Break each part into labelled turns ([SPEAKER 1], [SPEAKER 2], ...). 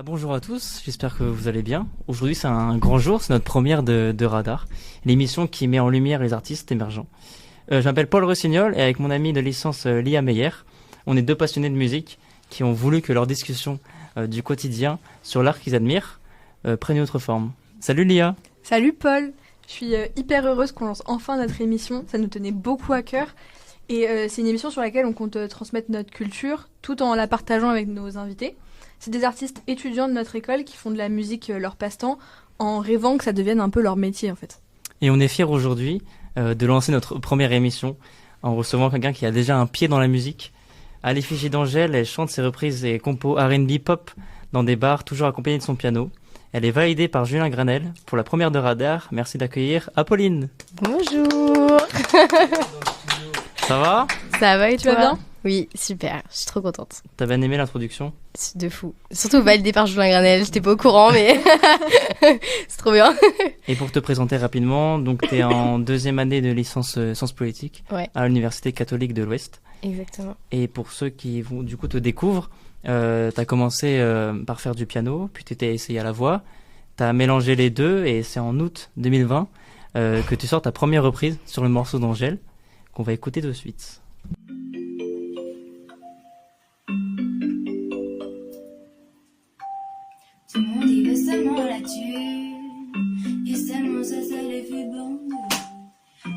[SPEAKER 1] Bonjour à tous, j'espère que vous allez bien. Aujourd'hui c'est un grand jour, c'est notre première de Radar, l'émission qui met en lumière les artistes émergents. Je m'appelle Paul Rossignol et avec mon ami de licence Lia Meyer, on est deux passionnés de musique qui ont voulu que leur discussion du quotidien sur l'art qu'ils admirent prenne une autre forme. Salut Lia.
[SPEAKER 2] Salut Paul, je suis hyper heureuse qu'on lance enfin notre émission, ça nous tenait beaucoup à cœur. Et c'est une émission sur laquelle on compte transmettre notre culture tout en la partageant avec nos invités. C'est des artistes étudiants de notre école qui font de la musique leur passe-temps en rêvant que ça devienne un peu leur métier en fait.
[SPEAKER 1] Et on est fiers aujourd'hui de lancer notre première émission en recevant quelqu'un qui a déjà un pied dans la musique. À l'effigie d'Angèle, elle chante ses reprises et compos R&B pop dans des bars, toujours accompagnée de son piano. Elle est validée par Julien Granel pour la première de Radar. Merci d'accueillir Apolline.
[SPEAKER 3] Bonjour.
[SPEAKER 1] Ça va ?
[SPEAKER 3] Ça va et
[SPEAKER 2] Tu
[SPEAKER 3] toi ?
[SPEAKER 2] vas bien ?
[SPEAKER 3] Oui, super, je suis trop contente.
[SPEAKER 1] T'as bien aimé l'introduction ?
[SPEAKER 3] De fou. Surtout validé par Julien Granel, j'étais pas au courant mais c'est trop bien.
[SPEAKER 1] Et pour te présenter rapidement, donc t'es en deuxième année de licence sciences politiques à l'Université catholique de l'Ouest.
[SPEAKER 3] Exactement.
[SPEAKER 1] Et pour ceux qui vont du coup te découvrent, t'as commencé par faire du piano, puis t'étais essayé à la voix, t'as mélangé les deux et c'est en août 2020 que tu sors ta première reprise sur le morceau d'Angèle qu'on va écouter de suite.
[SPEAKER 4] Tout le monde il veut seulement la thune, et seulement ça les fait bander.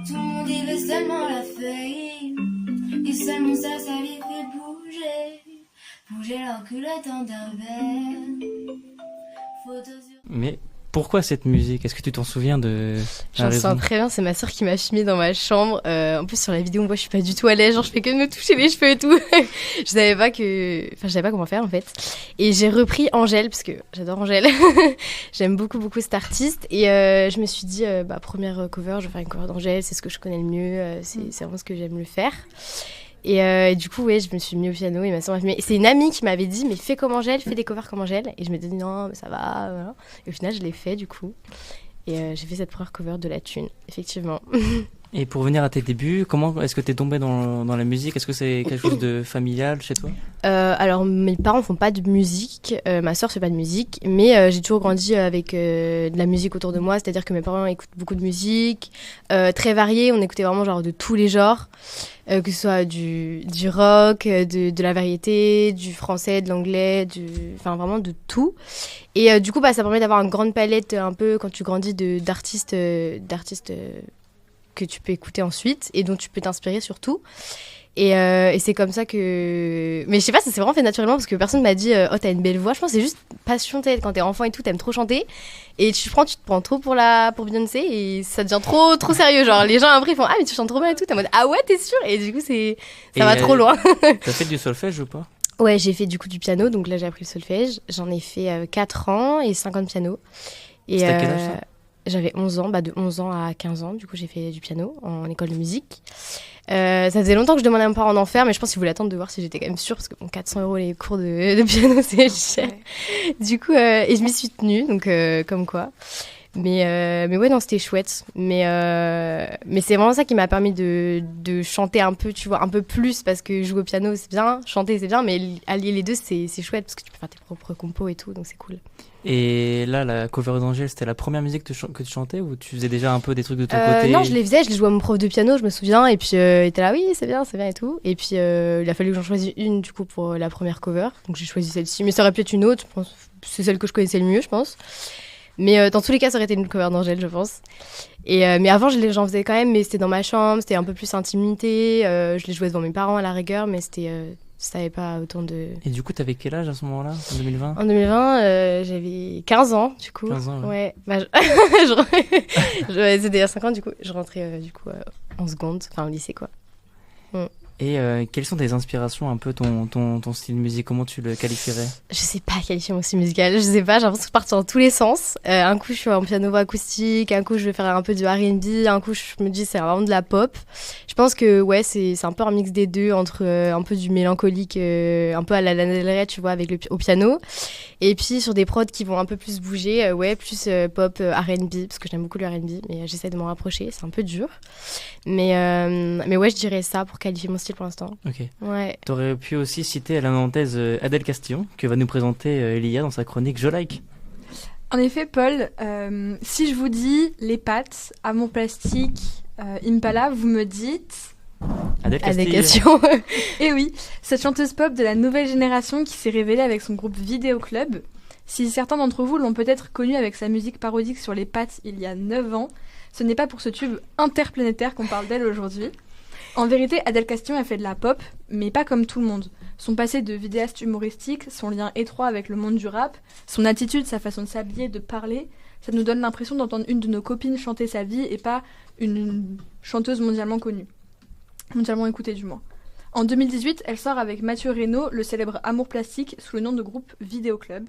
[SPEAKER 4] Tout le monde il veut seulement la fame, et seulement ça les fait bouger leur culotte en d'un verre.
[SPEAKER 1] Mais pourquoi cette musique ? Est-ce que tu t'en souviens de
[SPEAKER 3] Je
[SPEAKER 1] la
[SPEAKER 3] me
[SPEAKER 1] raison ?
[SPEAKER 3] sens très bien, c'est ma soeur qui m'a filmé dans ma chambre. En plus sur la vidéo on voit je suis pas du tout à l'aise, genre je fais que de me toucher les cheveux et tout. je savais pas comment faire en fait. Et j'ai repris Angèle parce que j'adore Angèle. J'aime beaucoup cet artiste et je me suis dit première cover, je vais faire une cover d'Angèle, c'est ce que je connais le mieux, c'est vraiment ce que j'aime le faire. Et du coup, je me suis mis au piano et ma soeur m'a filmé. C'est une amie qui m'avait dit, mais fais comme Angèle, fais des covers comme Angèle. Et je m'étais dit, non, mais ça va. Voilà. Et au final, je l'ai fait du coup. Et j'ai fait cette première cover de La Thune, effectivement.
[SPEAKER 1] Et pour venir à tes débuts, comment est-ce que t'es tombée dans la musique ? Est-ce que c'est quelque chose de familial chez toi ?
[SPEAKER 3] Alors, mes parents font pas de musique, ma sœur fait pas de musique, mais j'ai toujours grandi avec de la musique autour de moi, c'est-à-dire que mes parents écoutent beaucoup de musique, très variée, on écoutait vraiment genre de tous les genres, que ce soit du rock, de la variété, du français, de l'anglais, enfin vraiment de tout. Et du coup, ça permet d'avoir une grande palette un peu quand tu grandis d'artistes que tu peux écouter ensuite et dont tu peux t'inspirer surtout. Et c'est comme ça que... Mais je sais pas, ça s'est vraiment fait naturellement parce que personne m'a dit « Oh, t'as une belle voix ». Je pense que c'est juste passion, quand t'es enfant et tout, t'aimes trop chanter. Et tu te prends trop pour Beyoncé et ça devient trop sérieux. Genre, les gens après ils font « Ah, mais tu chantes trop bien et tout ». T'es en mode « Ah ouais, t'es sûr ?» Et du coup, ça va trop loin.
[SPEAKER 1] T'as fait du solfège ou pas ?
[SPEAKER 3] Ouais, j'ai fait du coup du piano. Donc là, j'ai appris le solfège. J'en ai fait 4 ans et 5 ans de piano. Et
[SPEAKER 1] c'était à quel âge ça ?
[SPEAKER 3] J'avais 11 ans, de 11 ans à 15 ans, du coup j'ai fait du piano en école de musique. Ça faisait longtemps que je demandais à mes parents d'en faire, mais je pense qu'ils voulaient attendre de voir si j'étais quand même sûre, parce que 400 € les cours de piano c'est cher. Ouais. Du coup, et je m'y suis tenue, donc comme quoi. Mais ouais, non, c'était chouette. Mais c'est vraiment ça qui m'a permis de chanter un peu, tu vois, un peu plus, parce que jouer au piano c'est bien, chanter c'est bien, mais allier les deux c'est chouette, parce que tu peux faire tes propres compos et tout, donc c'est cool.
[SPEAKER 1] Et là, la cover d'Angèle, c'était la première musique que tu chantais ou tu faisais déjà un peu des trucs de ton côté ?
[SPEAKER 3] Non, je les jouais à mon prof de piano, je me souviens, et puis il était là, oui, c'est bien et tout. Et puis il a fallu que j'en choisisse une du coup pour la première cover, donc j'ai choisi celle-ci, mais ça aurait pu être une autre, je pense, c'est celle que je connaissais le mieux, je pense. Mais dans tous les cas, ça aurait été une cover d'Angèle, je pense. Mais avant, j'en faisais quand même, mais c'était dans ma chambre, c'était un peu plus intimité, je les jouais devant mes parents à la rigueur, mais ça n'avait pas autant de...
[SPEAKER 1] Et du coup, t'avais quel âge à ce moment-là, en 2020 ?
[SPEAKER 3] En 2020, j'avais 15 ans, du coup.
[SPEAKER 1] 15 ans,
[SPEAKER 3] ouais. C'était il y a 5 ans, du coup. Je rentrais en seconde, enfin au lycée, quoi.
[SPEAKER 1] Et quelles sont tes inspirations, un peu ton style de musique ? Comment tu le qualifierais ?
[SPEAKER 3] Je sais pas qualifier mon style musical, je sais pas, j'ai l'impression de partir dans tous les sens. Un coup je suis en piano-voix acoustique, un coup je vais faire un peu du R&B, un coup je me dis c'est vraiment de la pop. Je pense que ouais, c'est un peu un mix des deux, entre un peu du mélancolique, un peu à la Lana Del Rey, tu vois, au piano. Et puis sur des prods qui vont un peu plus bouger, plus pop, R&B, parce que j'aime beaucoup le R&B, mais j'essaie de m'en rapprocher, c'est un peu dur. Mais ouais, je dirais ça pour qualifier mon style style pour l'instant.
[SPEAKER 1] Ok.
[SPEAKER 3] Ouais.
[SPEAKER 1] T'aurais pu aussi citer la nantaise Adèle Castillon, que va nous présenter Elia dans sa chronique Je Like.
[SPEAKER 2] En effet, Paul, si je vous dis les pâtes, Amour Plastique, Impala, vous me dites...
[SPEAKER 1] Adèle Castillon.
[SPEAKER 3] Adéquation.
[SPEAKER 2] Eh oui, cette chanteuse pop de la nouvelle génération qui s'est révélée avec son groupe Vidéo Club. Si certains d'entre vous l'ont peut-être connue avec sa musique parodique sur les pâtes il y a 9 ans, ce n'est pas pour ce tube interplanétaire qu'on parle d'elle aujourd'hui. En vérité, Adèle Castillon a fait de la pop, mais pas comme tout le monde. Son passé de vidéaste humoristique, son lien étroit avec le monde du rap, son attitude, sa façon de s'habiller, de parler, ça nous donne l'impression d'entendre une de nos copines chanter sa vie et pas une chanteuse mondialement connue. Mondialement écoutée du moins. En 2018, elle sort avec Mathieu Reynaud le célèbre Amour Plastique sous le nom de groupe Vidéo Club.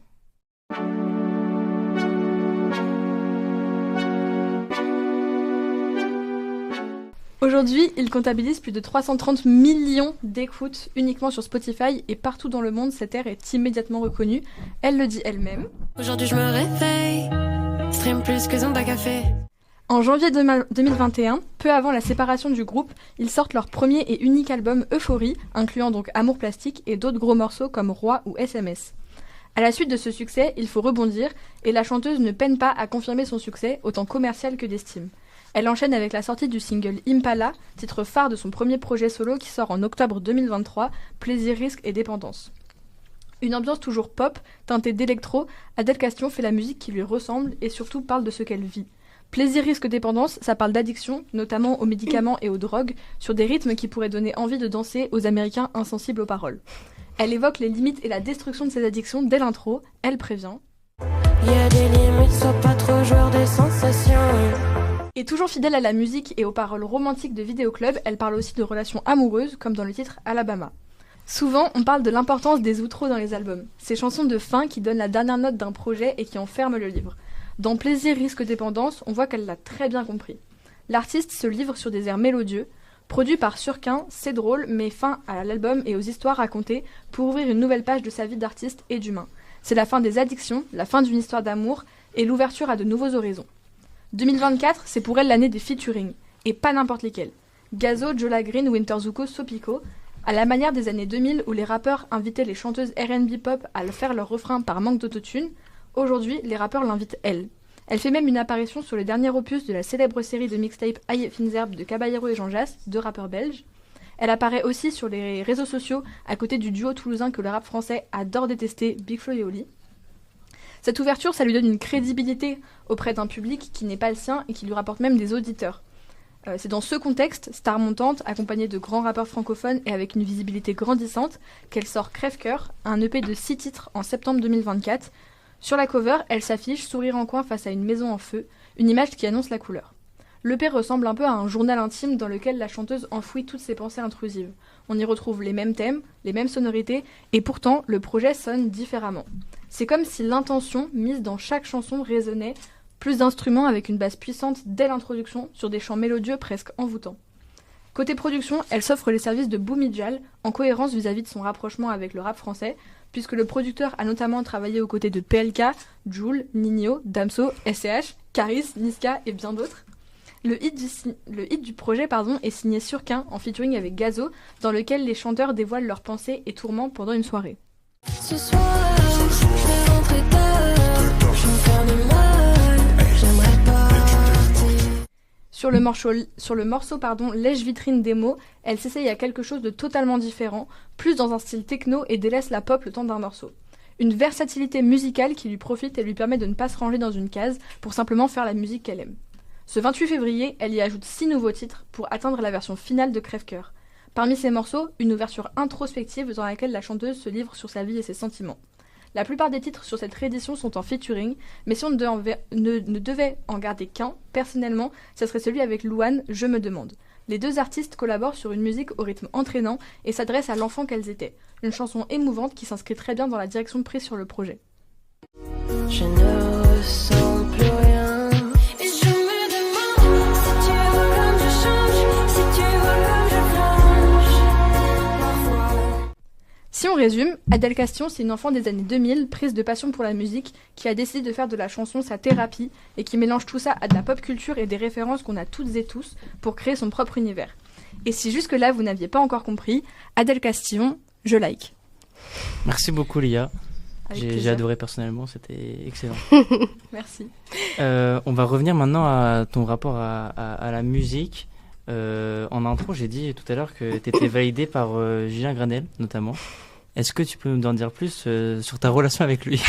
[SPEAKER 2] Aujourd'hui, il comptabilise plus de 330 millions d'écoutes uniquement sur Spotify et partout dans le monde, cette ère est immédiatement reconnue. Elle le dit elle-même.
[SPEAKER 5] Aujourd'hui je me réveille, stream plus que Zumba Café.
[SPEAKER 2] En janvier 2021, peu avant la séparation du groupe, ils sortent leur premier et unique album Euphorie, incluant donc Amour Plastique et d'autres gros morceaux comme Roi ou SMS. À la suite de ce succès, il faut rebondir, et la chanteuse ne peine pas à confirmer son succès, autant commercial que d'estime. Elle enchaîne avec la sortie du single Impala, titre phare de son premier projet solo qui sort en octobre 2023, Plaisir, risque et dépendance. Une ambiance toujours pop, teintée d'électro, Adèle Castillon fait la musique qui lui ressemble et surtout parle de ce qu'elle vit. Plaisir, risque, dépendance, ça parle d'addiction, notamment aux médicaments et aux drogues, sur des rythmes qui pourraient donner envie de danser aux Américains insensibles aux paroles. Elle évoque les limites et la destruction de ces addictions dès l'intro, elle prévient.
[SPEAKER 5] Y a des limites, sois pas trop joueur des sensations.
[SPEAKER 2] Et toujours fidèle à la musique et aux paroles romantiques de Vidéo Club, elle parle aussi de relations amoureuses, comme dans le titre Alabama. Souvent, on parle de l'importance des outros dans les albums, ces chansons de fin qui donnent la dernière note d'un projet et qui enferment le livre. Dans Plaisir, risque, dépendance, on voit qu'elle l'a très bien compris. L'artiste se livre sur des airs mélodieux. Produit par Surquin, c'est drôle, mais fin à l'album et aux histoires racontées pour ouvrir une nouvelle page de sa vie d'artiste et d'humain. C'est la fin des addictions, la fin d'une histoire d'amour et l'ouverture à de nouveaux horizons. 2024, c'est pour elle l'année des featuring, et pas n'importe lesquels. Gazo, Jola Green, Winter Zuko, Sopico, à la manière des années 2000 où les rappeurs invitaient les chanteuses R&B pop à faire leur refrain par manque d'autotune, aujourd'hui, les rappeurs l'invitent elle. Elle fait même une apparition sur le dernier opus de la célèbre série de mixtape Aïe Finzerbe de Caballero et Jean Jass, deux rappeurs belges. Elle apparaît aussi sur les réseaux sociaux à côté du duo toulousain que le rap français adore détester, Big Flo et Oli. Cette ouverture, ça lui donne une crédibilité auprès d'un public qui n'est pas le sien et qui lui rapporte même des auditeurs. C'est dans ce contexte, star montante, accompagnée de grands rappeurs francophones et avec une visibilité grandissante, qu'elle sort Crève-Cœur, un EP de 6 titres en septembre 2024. Sur la cover, elle s'affiche, sourire en coin face à une maison en feu, une image qui annonce la couleur. L'EP ressemble un peu à un journal intime dans lequel la chanteuse enfouit toutes ses pensées intrusives. On y retrouve les mêmes thèmes, les mêmes sonorités, et pourtant, le projet sonne différemment. C'est comme si l'intention mise dans chaque chanson résonnait, plus d'instruments avec une basse puissante dès l'introduction, sur des chants mélodieux presque envoûtants. Côté production, elle s'offre les services de Boomijal, en cohérence vis-à-vis de son rapprochement avec le rap français, puisque le producteur a notamment travaillé aux côtés de PLK, Jul, Ninho, Damso, SCH, Caris, Niska et bien d'autres. Le hit du projet est signé Surquin en featuring avec Gazo, dans lequel les chanteurs dévoilent leurs pensées et tourments pendant une soirée.
[SPEAKER 5] Ce soir, je vais rentrer tard, je vais me faire du mal, j'aimerais partir.
[SPEAKER 2] Sur le morceau Lèche-Vitrine démo, elle s'essaye à quelque chose de totalement différent, plus dans un style techno et délaisse la pop le temps d'un morceau. Une versatilité musicale qui lui profite et lui permet de ne pas se ranger dans une case pour simplement faire la musique qu'elle aime. Ce 28 février, elle y ajoute 6 nouveaux titres pour atteindre la version finale de Crève-Cœur. Parmi ces morceaux, une ouverture introspective dans laquelle la chanteuse se livre sur sa vie et ses sentiments. La plupart des titres sur cette réédition sont en featuring, mais si on ne devait en garder qu'un, personnellement, ce serait celui avec Louane, Je me demande. Les deux artistes collaborent sur une musique au rythme entraînant et s'adressent à l'enfant qu'elles étaient. Une chanson émouvante qui s'inscrit très bien dans la direction prise sur le projet.
[SPEAKER 5] Je ne ressens plus rien. Et je me demande si tu veux comme je change, si tu veux comme je flanche. Parfois.
[SPEAKER 2] Si on résume, Adèle Castillon, c'est une enfant des années 2000, prise de passion pour la musique, qui a décidé de faire de la chanson sa thérapie et qui mélange tout ça à de la pop culture et des références qu'on a toutes et tous pour créer son propre univers. Et si jusque-là vous n'aviez pas encore compris, Adèle Castillon, je like.
[SPEAKER 1] Merci beaucoup, Lia.
[SPEAKER 2] Avec
[SPEAKER 1] J'ai
[SPEAKER 2] plaisir.
[SPEAKER 1] adoré personnellement, c'était excellent.
[SPEAKER 2] Merci.
[SPEAKER 1] On va revenir maintenant à ton rapport à la musique. En intro, j'ai dit tout à l'heure que tu étais validé par Julien Granel, notamment. Est-ce que tu peux nous en dire plus sur ta relation avec lui?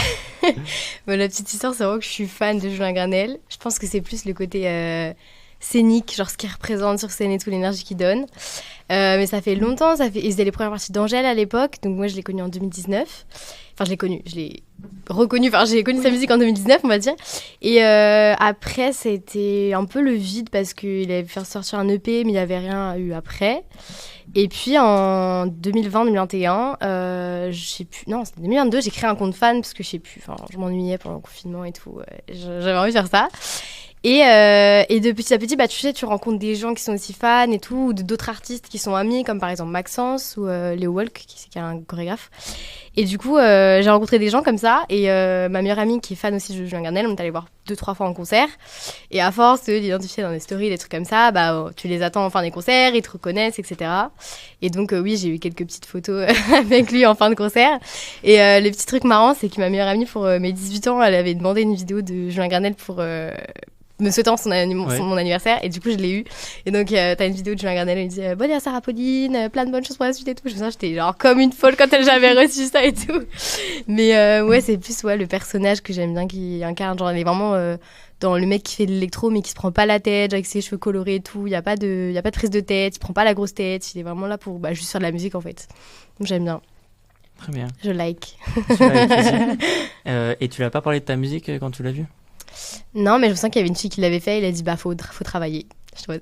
[SPEAKER 3] La petite histoire, c'est vraiment que je suis fan de Julien Granel. Je pense que c'est plus le côté scénique, genre ce qu'il représente sur scène et tout, l'énergie qu'il donne. Mais ça fait longtemps, ils faisaient les premières parties d'Angèle à l'époque, donc moi je l'ai connu en 2019. Enfin, je l'ai reconnu, enfin j'ai connu sa musique en 2019, on va dire. Et après, c'était un peu le vide parce qu'il avait fait sortir un EP, mais il n'y avait rien eu après. Et puis en 2020-2021, je sais plus, non, c'était 2022, j'ai créé un compte fan parce que je sais plus, enfin, je m'ennuyais pendant le confinement et tout, j'avais envie de faire ça. Et de petit à petit, bah, tu sais, tu rencontres des gens qui sont aussi fans et tout, ou d'autres artistes qui sont amis, comme par exemple Maxence ou Léo Walk, qui est un chorégraphe. Et du coup, j'ai rencontré des gens comme ça, et ma meilleure amie qui est fan aussi de Julien Granel, on est allé voir 2-3 fois en concert. Et à force d'identifier dans des stories, des trucs comme ça, bah, tu les attends en fin des concerts, ils te reconnaissent, etc. Et donc, oui, j'ai eu quelques petites photos avec lui en fin de concert. Et le petit truc marrant, c'est que ma meilleure amie, pour mes 18 ans, elle avait demandé une vidéo de Julien Granel pour me souhaitant mon anniversaire, et du coup je l'ai eu. Et donc t'as une vidéo de Julien Granel, elle me dit bon anniversaire à Pauline, plein de bonnes choses pour la suite et tout. J'étais genre comme une folle quand j'avais reçu ça et tout. Mais ouais, c'est plus le personnage que j'aime bien, qui incarne, genre elle est vraiment dans le mec qui fait de l'électro mais qui se prend pas la tête, avec ses cheveux colorés et tout. Il y a pas de prise de tête, il prend pas la grosse tête, il est vraiment là pour juste faire de la musique en fait. Donc j'aime bien.
[SPEAKER 1] Très bien.
[SPEAKER 3] Je like.
[SPEAKER 1] Super, avec plaisir. Et tu l'as pas parlé de ta musique quand tu l'as vu?
[SPEAKER 3] Non, mais je me sens qu'il y avait une fille qui l'avait fait, il a dit bah faut travailler. Je trouvais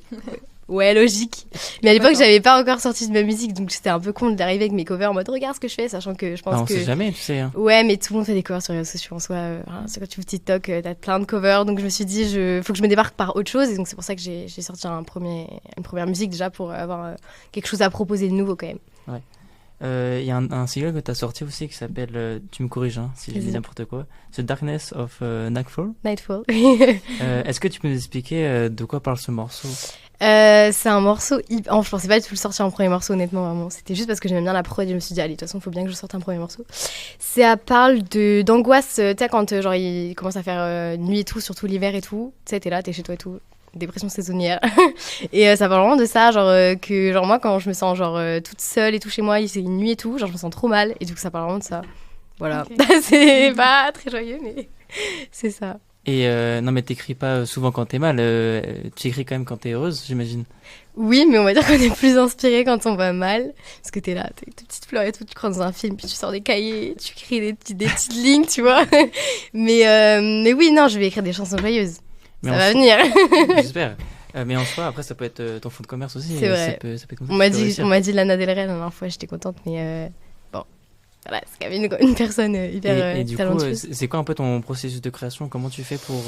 [SPEAKER 3] ouais, logique. Mais à l'époque, j'avais pas encore sorti de ma musique, donc c'était un peu con d'arriver avec mes covers en mode regarde ce que je fais, sachant que je pense
[SPEAKER 1] on
[SPEAKER 3] que
[SPEAKER 1] sait jamais, tu sais. Hein.
[SPEAKER 3] ouais, mais tout le monde fait des covers sur les réseaux sociaux en soi. C'est quand tu ouvres TikTok, t'as plein de covers, donc je me suis dit faut que je me débarque par autre chose, et donc c'est pour ça que j'ai sorti une première musique déjà pour avoir quelque chose à proposer de nouveau quand même.
[SPEAKER 1] Ouais. Il y a un single que tu as sorti aussi qui s'appelle, tu me corriges hein, si je dis n'importe quoi, The Darkness of Nightfall. Est-ce que tu peux nous expliquer de quoi parle ce morceau?
[SPEAKER 3] C'est un morceau je pensais pas du tout le sortir en premier morceau, honnêtement, vraiment. C'était juste parce que j'aimais bien la prod et je me suis dit allez, de toute façon faut bien que je sorte un premier morceau. Ça parle d'angoisse, tu sais, quand genre il commence à faire nuit et tout, surtout l'hiver et tout, tu sais, t'es là, t'es chez toi et tout, dépression saisonnière. Et ça parle vraiment de ça, genre que genre moi quand je me sens genre toute seule et tout chez moi, c'est une nuit et tout, genre je me sens trop mal, et du coup ça parle vraiment de ça. Voilà. Okay. C'est pas très joyeux, mais c'est ça.
[SPEAKER 1] Et non, mais t'écris pas souvent quand t'es mal, tu écris quand même quand t'es heureuse, j'imagine.
[SPEAKER 3] Oui, mais on va dire qu'on est plus inspiré quand on va mal, parce que t'es là, t'as tes petites fleurs et tout, tu crois dans un film, puis tu sors des cahiers, tu écris des petites lignes, tu vois. Mais oui, non, je vais écrire des chansons joyeuses. Mais ça va venir.
[SPEAKER 1] J'espère. Mais en soi, après, ça peut être ton fond de commerce aussi.
[SPEAKER 3] C'est vrai.
[SPEAKER 1] Ça peut être comme ça,
[SPEAKER 3] on m'a dit Lana Del Rey la dernière fois, j'étais contente, mais bon, voilà, c'est quand même une personne hyper
[SPEAKER 1] et du
[SPEAKER 3] talentueuse.
[SPEAKER 1] coup, c'est quoi un peu ton processus de création? Comment tu fais pour...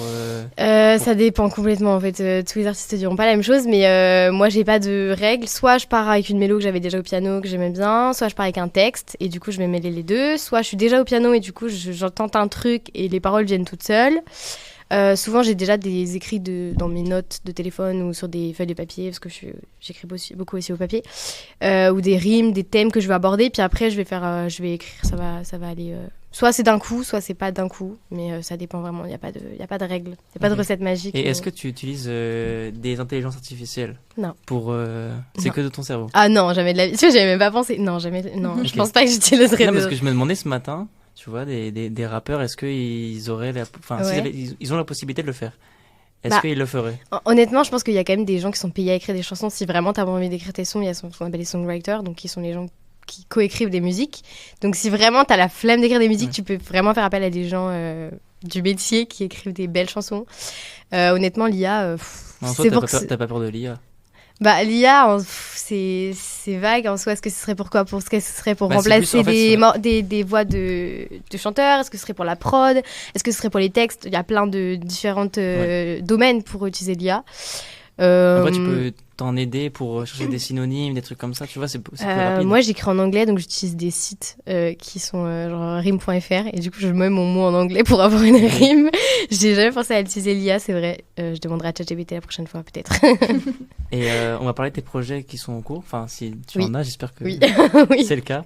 [SPEAKER 3] Ça dépend complètement, en fait. Tous les artistes ne diront pas la même chose, mais moi, j'ai pas de règles. Soit je pars avec une mélo que j'avais déjà au piano, que j'aimais bien, soit je pars avec un texte, et du coup, je vais mêler les deux. Soit je suis déjà au piano, et du coup, j'entends un truc, et les paroles viennent toutes seules. Souvent, j'ai déjà des écrits dans mes notes de téléphone ou sur des feuilles de papier, parce que j'écris beaucoup aussi au papier, ou des rimes, des thèmes que je vais aborder, puis après, je vais écrire, ça va aller... Soit c'est d'un coup, soit c'est pas d'un coup, mais ça dépend vraiment, il n'y a pas de règle, il n'y a pas de recette magique.
[SPEAKER 1] Et est-ce que tu utilises des intelligences artificielles?
[SPEAKER 3] Non.
[SPEAKER 1] C'est que de ton cerveau?
[SPEAKER 3] Ah non, jamais de la vie, tu vois, j'avais même pas pensé, non, jamais, non, okay. Je pense pas que j'utiliserais
[SPEAKER 1] Non, parce que je me demandais ce matin... Tu vois, des rappeurs, est-ce qu'ils auraient ils ont la possibilité de le faire? Est-ce qu'ils le feraient?
[SPEAKER 3] Honnêtement, je pense qu'il y a quand même des gens qui sont payés à écrire des chansons. Si vraiment t'as envie d'écrire tes sons, il y a ce qu'on appelle les songwriters, donc qui sont les gens qui coécrivent des musiques. Donc si vraiment t'as la flemme d'écrire des musiques, tu peux vraiment faire appel à des gens du métier qui écrivent des belles chansons. Honnêtement, l'IA...
[SPEAKER 1] t'as pas peur de l'IA?
[SPEAKER 3] Bah, l'IA, c'est vague en soi. Est-ce que ce serait pour quoi? Est-ce que ce serait pour remplacer des voix de chanteurs? Est-ce que ce serait pour la prod? Est-ce que ce serait pour les textes? Il y a plein de différents domaines pour utiliser l'IA.
[SPEAKER 1] Après, tu peux t'en aider pour chercher des synonymes, des trucs comme ça, tu vois, c'est plus rapide.
[SPEAKER 3] Moi, j'écris en anglais, donc j'utilise des sites qui sont genre rime.fr, et du coup, je mets mon mot en anglais pour avoir une rime. J'ai jamais pensé à utiliser l'IA, c'est vrai. Je demanderai à ChatGPT la prochaine fois, peut-être.
[SPEAKER 1] Et on va parler de tes projets qui sont en cours. Enfin, si tu
[SPEAKER 3] Oui.
[SPEAKER 1] en as, j'espère que
[SPEAKER 3] Oui. Oui.
[SPEAKER 1] c'est le cas.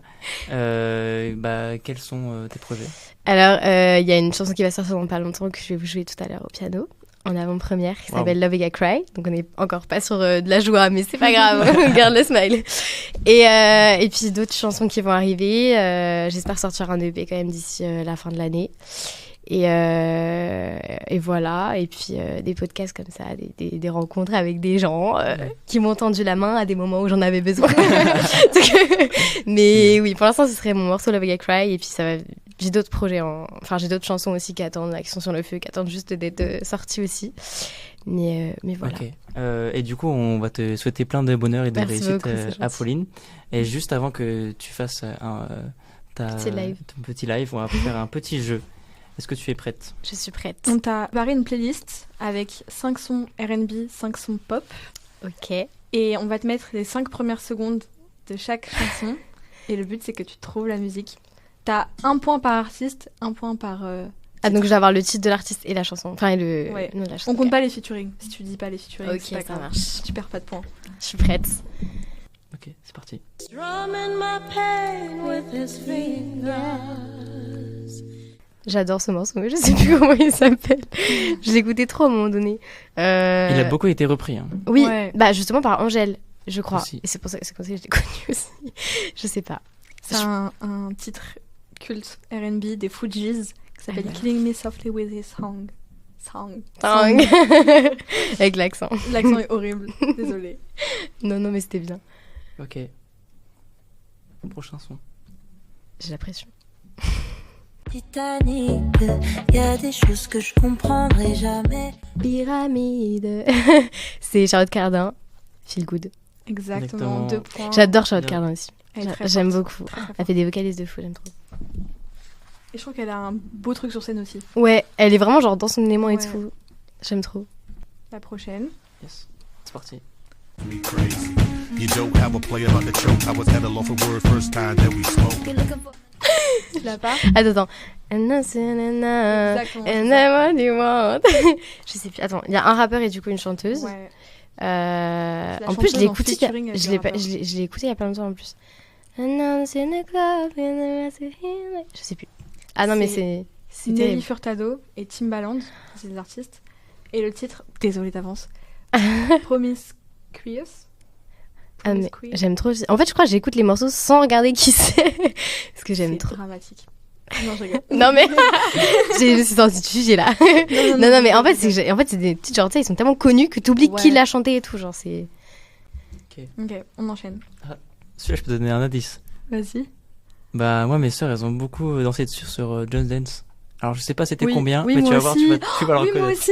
[SPEAKER 1] Quels sont tes projets?
[SPEAKER 3] Alors, il y a une chanson qui va sortir dans pas longtemps que je vais vous jouer tout à l'heure au piano, en avant-première, qui s'appelle Love It Cry. Donc, on n'est encore pas sur de la joie, mais c'est pas grave, garde le smile. Et puis, d'autres chansons qui vont arriver. J'espère sortir un EP quand même d'ici la fin de l'année. Et voilà. Et puis, des podcasts comme ça, des rencontres avec des gens qui m'ont tendu la main à des moments où j'en avais besoin. Mais oui, pour l'instant, ce serait mon morceau Love It Cry. Et puis, ça va... J'ai d'autres projets, j'ai d'autres chansons aussi qui attendent, là, qui sont sur le feu, qui attendent juste d'être sorties aussi. Mais voilà.
[SPEAKER 1] Ok. Et du coup, on va te souhaiter plein de bonheur et de
[SPEAKER 3] Merci
[SPEAKER 1] réussite,
[SPEAKER 3] beaucoup, c'est gentil.
[SPEAKER 1] Apolline. Et juste avant que tu fasses ton petit live, on va faire un petit jeu. Est-ce que tu es prête?
[SPEAKER 3] Je suis prête.
[SPEAKER 2] On t'a préparé une playlist avec 5 sons R&B, 5 sons pop.
[SPEAKER 3] Ok.
[SPEAKER 2] Et on va te mettre les 5 premières secondes de chaque chanson. Et le but, c'est que tu trouves la musique. T'as 1 point par artiste, 1 point par...
[SPEAKER 3] Ah, donc je vais avoir le titre de l'artiste et la chanson. Enfin, et le
[SPEAKER 2] Ouais.
[SPEAKER 3] nom de la chanson.
[SPEAKER 2] On compte pas les featuring. Si tu dis pas les featuring,
[SPEAKER 3] Ok,
[SPEAKER 2] c'est pas
[SPEAKER 3] ça
[SPEAKER 2] grave.
[SPEAKER 3] marche.
[SPEAKER 2] Tu perds pas de points.
[SPEAKER 3] Je suis prête.
[SPEAKER 1] Ok, c'est parti.
[SPEAKER 5] Drumming my pain with his fingers.
[SPEAKER 3] J'adore ce morceau, mais je sais plus comment il s'appelle. Je l'écoutais trop à un moment donné.
[SPEAKER 1] Il a beaucoup été repris. Hein.
[SPEAKER 3] Oui,
[SPEAKER 2] Ouais.
[SPEAKER 3] bah justement par Angèle, je crois.
[SPEAKER 1] Aussi.
[SPEAKER 3] Et c'est pour ça que je l'ai connu aussi. Je sais pas.
[SPEAKER 2] C'est un titre culte R&B des Fugees qui s'appelle Killing Me Softly With His Song.
[SPEAKER 3] Tang. Avec l'accent.
[SPEAKER 2] L'accent est horrible, désolée.
[SPEAKER 3] Non, mais c'était bien.
[SPEAKER 1] Ok. Prochain son.
[SPEAKER 3] J'ai la pression.
[SPEAKER 5] Titanic, y a des choses que je comprendrai jamais.
[SPEAKER 3] Pyramide. C'est Charlotte Cardin. Feel good.
[SPEAKER 2] Exactement, 2 points.
[SPEAKER 3] J'adore Charlotte
[SPEAKER 1] Bien.
[SPEAKER 3] Cardin aussi.
[SPEAKER 2] Elle est très
[SPEAKER 3] J'aime
[SPEAKER 2] forte.
[SPEAKER 3] beaucoup.
[SPEAKER 2] Très, très forte.
[SPEAKER 3] Elle fait des vocalises de fou, j'aime trop.
[SPEAKER 2] Et je trouve qu'elle a un beau truc sur scène aussi.
[SPEAKER 3] Ouais, elle est vraiment genre dans son élément et
[SPEAKER 2] Ouais.
[SPEAKER 3] tout. J'aime trop.
[SPEAKER 2] La prochaine.
[SPEAKER 1] Yes. C'est parti.
[SPEAKER 6] Me crazy. You don't have a player like a choke. I was at a loss for word first time that we spoke.
[SPEAKER 5] You're looking for
[SPEAKER 2] Tu l'as pas?
[SPEAKER 3] Attends.
[SPEAKER 2] Exactement.
[SPEAKER 3] And
[SPEAKER 2] c'est ça.
[SPEAKER 3] what you want. Je sais plus. Attends, il y a un rappeur et du coup une chanteuse.
[SPEAKER 2] Ouais.
[SPEAKER 3] En plus, je l'ai
[SPEAKER 2] chanteuse en
[SPEAKER 3] écouté.
[SPEAKER 2] featuring avec
[SPEAKER 3] Je
[SPEAKER 2] le
[SPEAKER 3] l'ai pas-
[SPEAKER 2] rappeur.
[SPEAKER 3] je l'ai écouté il y a pas longtemps en plus. Je sais plus. Ah non, mais c'est
[SPEAKER 2] Nelly
[SPEAKER 3] terrible.
[SPEAKER 2] Furtado et Timbaland, c'est des artistes. Et le titre, désolée d'avance, Promiscuous.
[SPEAKER 3] Ah, mais
[SPEAKER 2] Promiscuous.
[SPEAKER 3] j'aime trop. En fait, je crois que j'écoute les morceaux sans regarder qui c'est. Parce que j'aime
[SPEAKER 2] C'est
[SPEAKER 3] trop.
[SPEAKER 2] dramatique. Non, je rigole.
[SPEAKER 3] Non, mais je me suis sentie touchée là. Non, mais en fait, c'est des petites genre, tu sais, ils sont tellement connus que t'oublies
[SPEAKER 2] Ouais.
[SPEAKER 3] qui l'a chanté et tout. Genre, c'est.
[SPEAKER 2] Ok, on enchaîne.
[SPEAKER 1] Celui-là, je peux te donner un indice.
[SPEAKER 2] Vas-y.
[SPEAKER 1] Bah, moi, mes sœurs, elles ont beaucoup dansé dessus sur Just Dance. Alors, je sais pas c'était
[SPEAKER 2] Oui,
[SPEAKER 1] combien,
[SPEAKER 2] oui,
[SPEAKER 1] mais tu
[SPEAKER 2] moi
[SPEAKER 1] vas voir,
[SPEAKER 2] aussi.
[SPEAKER 1] tu vas le
[SPEAKER 2] Oui, moi
[SPEAKER 1] reconnaître.
[SPEAKER 2] aussi.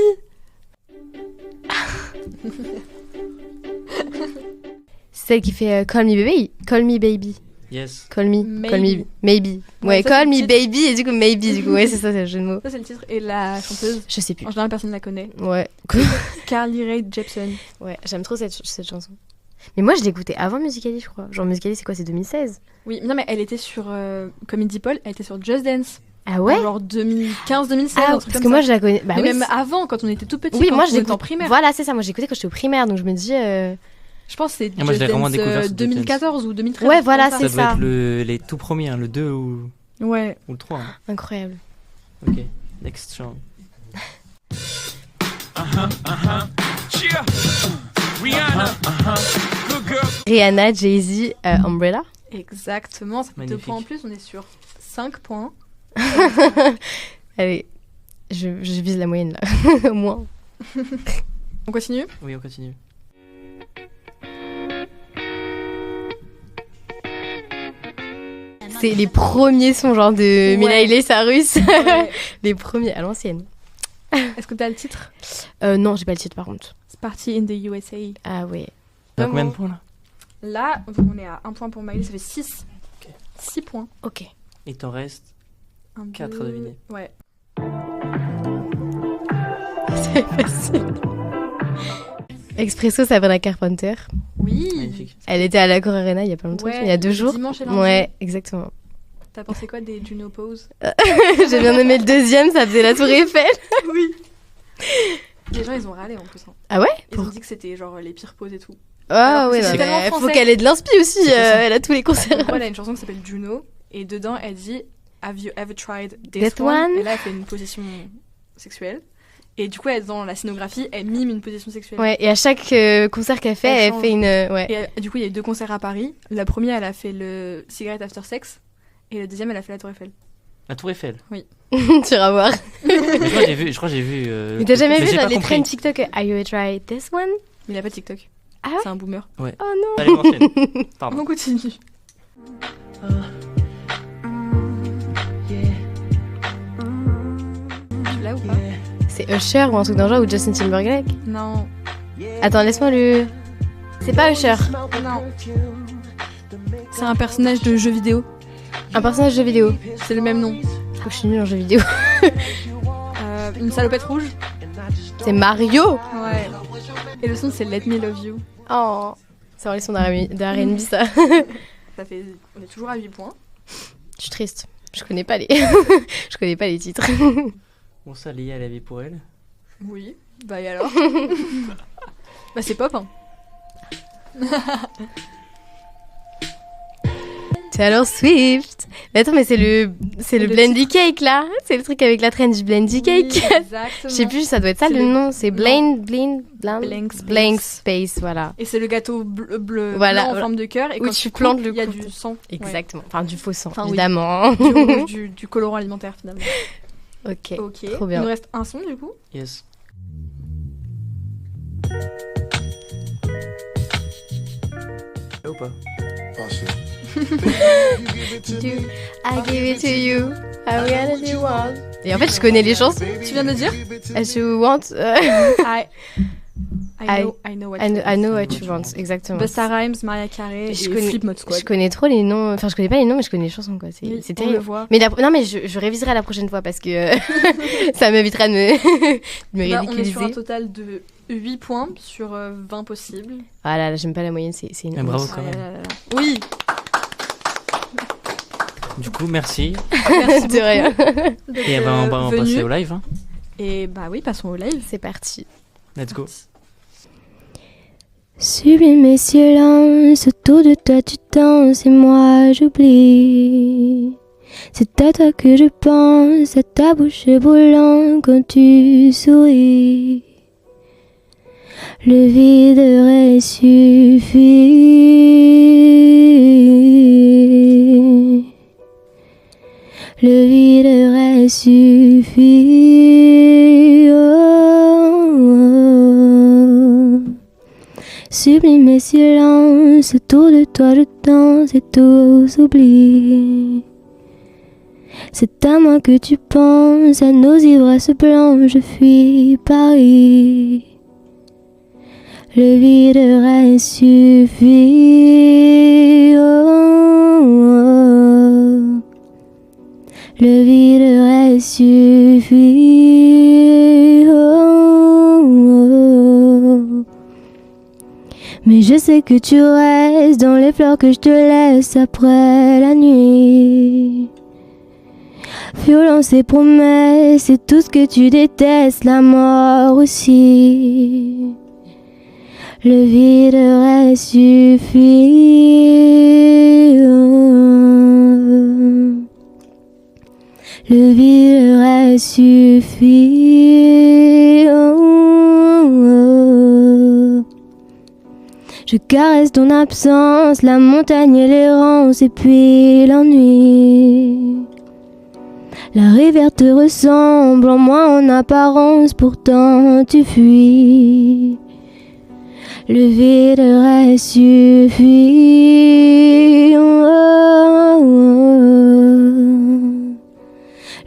[SPEAKER 3] C'est celle qui fait Call Me Baby. Call Me Baby.
[SPEAKER 1] Yes.
[SPEAKER 3] Call Me. Call
[SPEAKER 2] Maybe.
[SPEAKER 3] Me. Maybe.
[SPEAKER 2] Ouais,
[SPEAKER 3] Ouais,
[SPEAKER 2] ça,
[SPEAKER 3] Call
[SPEAKER 2] c'est
[SPEAKER 3] Me
[SPEAKER 2] le titre.
[SPEAKER 3] Baby et du coup Maybe. Du coup, ouais, c'est ça, c'est le jeu de mots.
[SPEAKER 2] Ça, c'est le titre. Et la chanteuse,
[SPEAKER 3] Je sais plus.
[SPEAKER 2] en général, personne ne la connaît.
[SPEAKER 3] Ouais.
[SPEAKER 2] Carly Rae Jepsen.
[SPEAKER 3] Ouais, j'aime trop cette chanson. Mais moi, je l'écoutais avant Musical.ly, je crois. Genre, Musical.ly, c'est quoi? C'est 2016?
[SPEAKER 2] Oui, non, mais elle était sur Comedy Paul, elle était sur Just Dance.
[SPEAKER 3] Ah ouais?
[SPEAKER 2] Genre 2015-2016,
[SPEAKER 3] Ah,
[SPEAKER 2] un
[SPEAKER 3] parce
[SPEAKER 2] truc
[SPEAKER 3] que
[SPEAKER 2] comme
[SPEAKER 3] moi,
[SPEAKER 2] ça.
[SPEAKER 3] je la connais. Bah
[SPEAKER 2] Mais
[SPEAKER 3] oui,
[SPEAKER 2] même avant, quand on était tout petit,
[SPEAKER 3] oui,
[SPEAKER 2] quand
[SPEAKER 3] moi,
[SPEAKER 2] on
[SPEAKER 3] je
[SPEAKER 2] était
[SPEAKER 3] l'écoute
[SPEAKER 2] en primaire.
[SPEAKER 3] Voilà, c'est ça. Moi, j'écoutais quand j'étais au primaire, donc je me dis.
[SPEAKER 2] Je pense que c'est
[SPEAKER 1] Ah, moi, je
[SPEAKER 2] Just
[SPEAKER 1] l'ai vraiment
[SPEAKER 2] Dance,
[SPEAKER 1] découvert sur
[SPEAKER 2] 2014 ou 2013.
[SPEAKER 3] Ouais,
[SPEAKER 2] un truc
[SPEAKER 3] voilà,
[SPEAKER 2] comme
[SPEAKER 1] Ça
[SPEAKER 3] c'est
[SPEAKER 1] doit
[SPEAKER 3] ça.
[SPEAKER 1] être les tout premiers, hein, le 2 ou
[SPEAKER 2] Ouais.
[SPEAKER 1] le 3. Hein.
[SPEAKER 3] Incroyable.
[SPEAKER 1] Ok, next song.
[SPEAKER 6] Cheer. Rihanna. Good girl.
[SPEAKER 3] Rihanna, Jay-Z, Umbrella.
[SPEAKER 2] Exactement, ça fait 2
[SPEAKER 1] Magnifique.
[SPEAKER 2] points en plus, on est sur 5 points.
[SPEAKER 3] Allez, je vise la moyenne là. Au moins.
[SPEAKER 2] On continue?
[SPEAKER 1] Oui, on continue.
[SPEAKER 3] C'est les premiers sons genre de Miley Cyrus.
[SPEAKER 2] Ouais.
[SPEAKER 3] Les premiers à l'ancienne.
[SPEAKER 2] Est-ce que t'as le titre?
[SPEAKER 3] Non, j'ai pas le titre par contre.
[SPEAKER 2] C'est parti in the USA.
[SPEAKER 3] Ah ouais.
[SPEAKER 1] T'as combien de
[SPEAKER 2] Vraiment.
[SPEAKER 1] points là?
[SPEAKER 2] Là, on est à 1 point pour Miley, ça fait 6.
[SPEAKER 1] Ok.
[SPEAKER 2] 6 points.
[SPEAKER 3] Ok.
[SPEAKER 1] Il t'en reste 4 à deviner.
[SPEAKER 2] Ouais.
[SPEAKER 3] C'est facile. Expresso, Sabrina Carpenter.
[SPEAKER 2] Oui.
[SPEAKER 1] Magnifique.
[SPEAKER 3] Elle était à l'Accor Arena il y a pas longtemps,
[SPEAKER 2] Ouais,
[SPEAKER 3] il y a 2
[SPEAKER 2] le
[SPEAKER 3] jours.
[SPEAKER 2] dimanche et lundi.
[SPEAKER 3] Ouais, exactement.
[SPEAKER 2] T'as pensé quoi des Juno Pose?
[SPEAKER 3] J'ai bien aimé le deuxième, ça faisait la Tour Eiffel.
[SPEAKER 2] Oui. Les gens, ils ont râlé en plus. Hein.
[SPEAKER 3] Ah ouais?
[SPEAKER 2] Ils ont dit que c'était genre les pires poses et tout.
[SPEAKER 3] Ah
[SPEAKER 2] Alors que
[SPEAKER 3] ouais,
[SPEAKER 2] c'est
[SPEAKER 3] non,
[SPEAKER 2] tellement
[SPEAKER 3] mais faut
[SPEAKER 2] français.
[SPEAKER 3] qu'elle ait de l'inspi aussi, elle a tous les concerts.
[SPEAKER 2] Donc, elle a une chanson qui s'appelle Juno et dedans elle dit Have you ever tried this
[SPEAKER 3] That
[SPEAKER 2] one?
[SPEAKER 3] one?
[SPEAKER 2] Et là elle fait une position sexuelle. Et du coup, dans la scénographie, elle mime une position sexuelle.
[SPEAKER 3] Ouais, et à chaque concert qu'elle fait,
[SPEAKER 2] Elle
[SPEAKER 3] elle
[SPEAKER 2] change.
[SPEAKER 3] fait une. Ouais.
[SPEAKER 2] Et du coup, il y a eu 2 concerts à Paris. La première, elle a fait le Cigarette After Sex. Et le deuxième, elle a fait la Tour Eiffel.
[SPEAKER 1] La Tour Eiffel.
[SPEAKER 3] Tu iras voir.
[SPEAKER 1] Mais je crois que j'ai vu.
[SPEAKER 3] Mais t'as jamais
[SPEAKER 1] mais
[SPEAKER 3] vu
[SPEAKER 1] j'ai
[SPEAKER 3] dans
[SPEAKER 1] pas
[SPEAKER 3] les
[SPEAKER 1] compris.
[SPEAKER 3] trends TikTok Are you try this one?
[SPEAKER 2] Mais il a pas de TikTok.
[SPEAKER 3] Ah ouais?
[SPEAKER 2] C'est un boomer.
[SPEAKER 3] Oh non.
[SPEAKER 1] Allez, on enchaîne. Pardon.
[SPEAKER 2] On continue. Tu l'as ou pas?
[SPEAKER 3] C'est Usher ou un truc dans le genre ou Justin Timberlake?
[SPEAKER 2] Non.
[SPEAKER 3] Attends, laisse-moi le. C'est pas Usher.
[SPEAKER 2] Non. C'est un personnage de jeu vidéo.
[SPEAKER 3] Un personnage de vidéo.
[SPEAKER 2] C'est le même nom.
[SPEAKER 3] Je suis nulle en jeu vidéo.
[SPEAKER 2] Une salopette rouge.
[SPEAKER 3] C'est Mario.
[SPEAKER 2] Ouais. Et le son, c'est Let Me Love You.
[SPEAKER 3] Oh. C'est vraiment les sons d'R&B ça.
[SPEAKER 2] Ça fait... On est toujours à 8 points.
[SPEAKER 3] Je suis triste. Je connais pas les. Je connais pas les titres.
[SPEAKER 1] Bon, ça, Lia, elle avait pour elle.
[SPEAKER 2] Oui. Bah et alors? Bah c'est pop, hein.
[SPEAKER 3] Taylor Swift. Mais attends, mais c'est le
[SPEAKER 2] Le
[SPEAKER 3] Blendy Cake là. C'est le truc avec la traîne du Blendy Cake.
[SPEAKER 2] Oui, exactement.
[SPEAKER 3] Je sais plus, ça doit être ça
[SPEAKER 2] C'est
[SPEAKER 3] le
[SPEAKER 2] le-
[SPEAKER 3] nom. C'est
[SPEAKER 2] Non.
[SPEAKER 3] Blank
[SPEAKER 2] Blank
[SPEAKER 3] Space, voilà.
[SPEAKER 2] Et c'est le gâteau bleu
[SPEAKER 3] Voilà,
[SPEAKER 2] blanc en
[SPEAKER 3] voilà.
[SPEAKER 2] forme de cœur. Et
[SPEAKER 3] Où
[SPEAKER 2] quand
[SPEAKER 3] tu
[SPEAKER 2] coupes,
[SPEAKER 3] plantes le
[SPEAKER 2] il y a
[SPEAKER 3] couteau.
[SPEAKER 2] du sang.
[SPEAKER 3] Exactement. Enfin, du faux sang,
[SPEAKER 2] Enfin, oui.
[SPEAKER 3] évidemment.
[SPEAKER 2] Ouais. Du rouge, du colorant alimentaire finalement.
[SPEAKER 3] Ok.
[SPEAKER 2] Ok.
[SPEAKER 3] Trop
[SPEAKER 2] Il
[SPEAKER 3] bien.
[SPEAKER 2] nous reste un son du coup.
[SPEAKER 1] Yes. Ou pas?
[SPEAKER 3] I give it to you. I will you want. Et en fait, je connais les chansons.
[SPEAKER 2] Tu viens de dire?
[SPEAKER 3] As you want.
[SPEAKER 2] I know what
[SPEAKER 3] I know what you want. Exactement.
[SPEAKER 2] Busta Rhymes, Mariah Carey et
[SPEAKER 3] Je connais-
[SPEAKER 2] Flip Mode Squad.
[SPEAKER 3] Je connais trop les noms. Enfin, je connais pas les noms, mais je connais les chansons, quoi. C'est
[SPEAKER 2] Oui,
[SPEAKER 3] c'est
[SPEAKER 2] on le
[SPEAKER 3] terrible.
[SPEAKER 2] voit.
[SPEAKER 3] Mais non, mais je réviserai la prochaine fois parce que ça m'évitera de me, de me
[SPEAKER 2] Là, on est sur un
[SPEAKER 3] ridiculiser.
[SPEAKER 2] total de 8 points sur 20 possibles.
[SPEAKER 3] Ah là, là, j'aime pas la moyenne, c'est une
[SPEAKER 1] Ah, bravo
[SPEAKER 3] honte.
[SPEAKER 1] quand
[SPEAKER 2] Ah
[SPEAKER 1] même.
[SPEAKER 2] là là là. Oui,
[SPEAKER 1] Du coup, merci.
[SPEAKER 2] merci
[SPEAKER 3] De rien.
[SPEAKER 2] beaucoup d'être,
[SPEAKER 1] Et ben, on va
[SPEAKER 2] venu.
[SPEAKER 1] passer au live. Hein.
[SPEAKER 2] Et bah oui, passons au live.
[SPEAKER 3] C'est parti.
[SPEAKER 1] Let's go.
[SPEAKER 7] Sublime et silence, autour de toi tu danses et moi j'oublie. C'est à toi que je pense, à ta bouche brûlante quand tu souris. Le vide ressuffit. Le vide ressuffit. Oh, oh. Sublime et silence, autour de toi je danse et tout s'oublie. C'est à moi que tu penses, à nos ivresses blanches, je fuis Paris. Le vide ressuffit. Oh, oh. Le vide ressuffit. Oh, oh. Mais je sais que tu restes dans les fleurs que je te laisse après la nuit. Violence et promesses, c'est tout ce que tu détestes, la mort aussi. Le vide ressuffit. Oh. Le vide ressuffit. Oh, oh. Je caresse ton absence, la montagne et l'errance et puis l'ennui. La rivière te ressemble, en moins en apparence, pourtant tu fuis. Le vide ressuffit. Oh, oh, oh.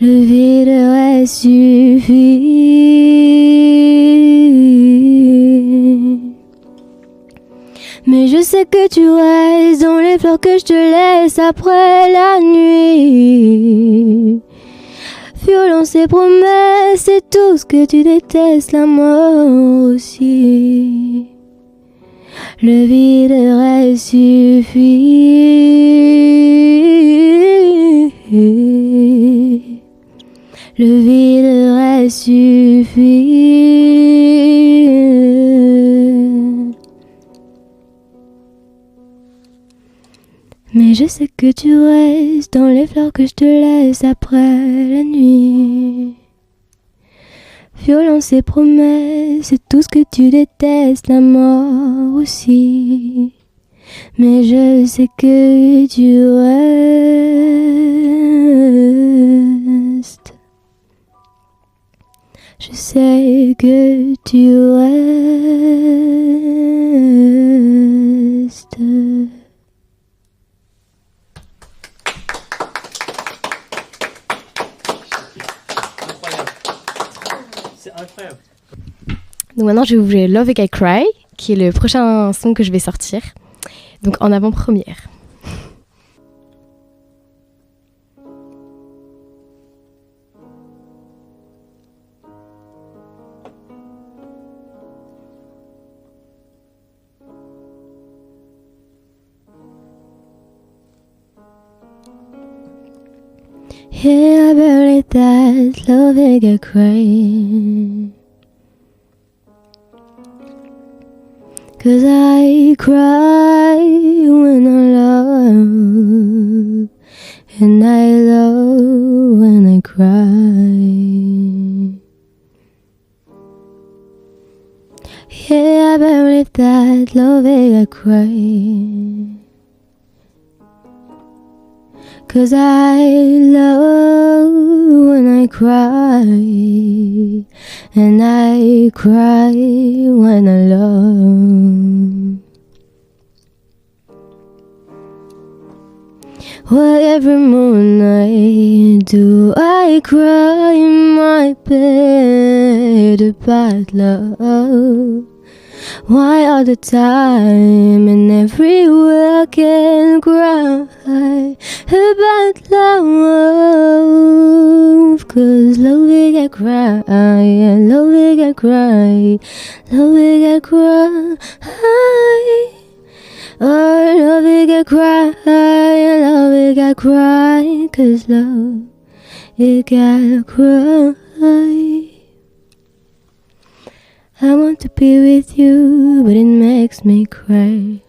[SPEAKER 7] Le vide ressuffit. Mais je sais que tu restes dans les fleurs que je te laisse après la nuit. Violence et promesses, c'est tout ce que tu détestes, la mort aussi. Le vide aurait suffi. Le vide aurait suffi. Mais je sais que tu restes dans les fleurs que je te laisse après la nuit. Violence et promesses, c'est tout ce que tu détestes, la mort aussi. Mais je sais que tu restes. Je sais que tu restes.
[SPEAKER 1] C'est incroyable.
[SPEAKER 3] Donc maintenant, je vais vous jouer Love Make I Cry, qui est le prochain son que je vais sortir. Donc en avant-première.
[SPEAKER 7] Yeah, I buried that love make I cry. 'Cause I cry when I love, and I love when I cry. Yeah, I buried that love make I cry. 'Cause I love when I cry, and I cry when I love. Well, every moonlight do I cry in my bed about love. Why all the time and everywhere I can cry about love? 'Cause love make I cry, and love make I cry, love make I cry. Oh, love make I cry, and love make I cry. 'Cause love make I cry. I want to be with you, but it makes me cry.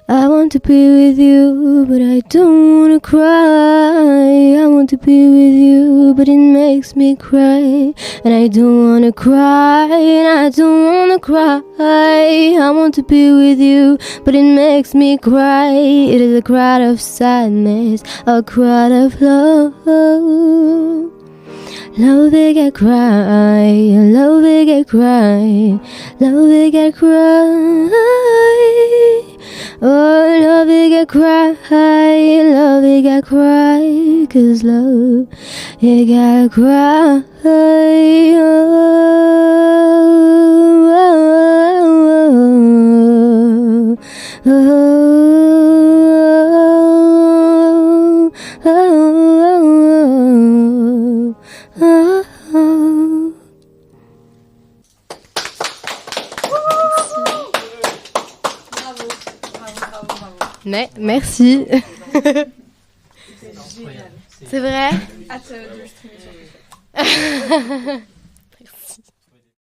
[SPEAKER 7] I want to be with you, but I don't wanna cry. I want to be with you, but it makes me cry. And I don't wanna cry, and I don't wanna cry. I want to be with you, but it makes me cry. It is a cry of sadness, a cry of love. Love make I cry, love make I cry, love make I cry. Oh, love make I cry, love make I cry. 'Cause love make I cry.
[SPEAKER 3] Mais merci. C'est vrai.
[SPEAKER 2] Hâte de le streamer sur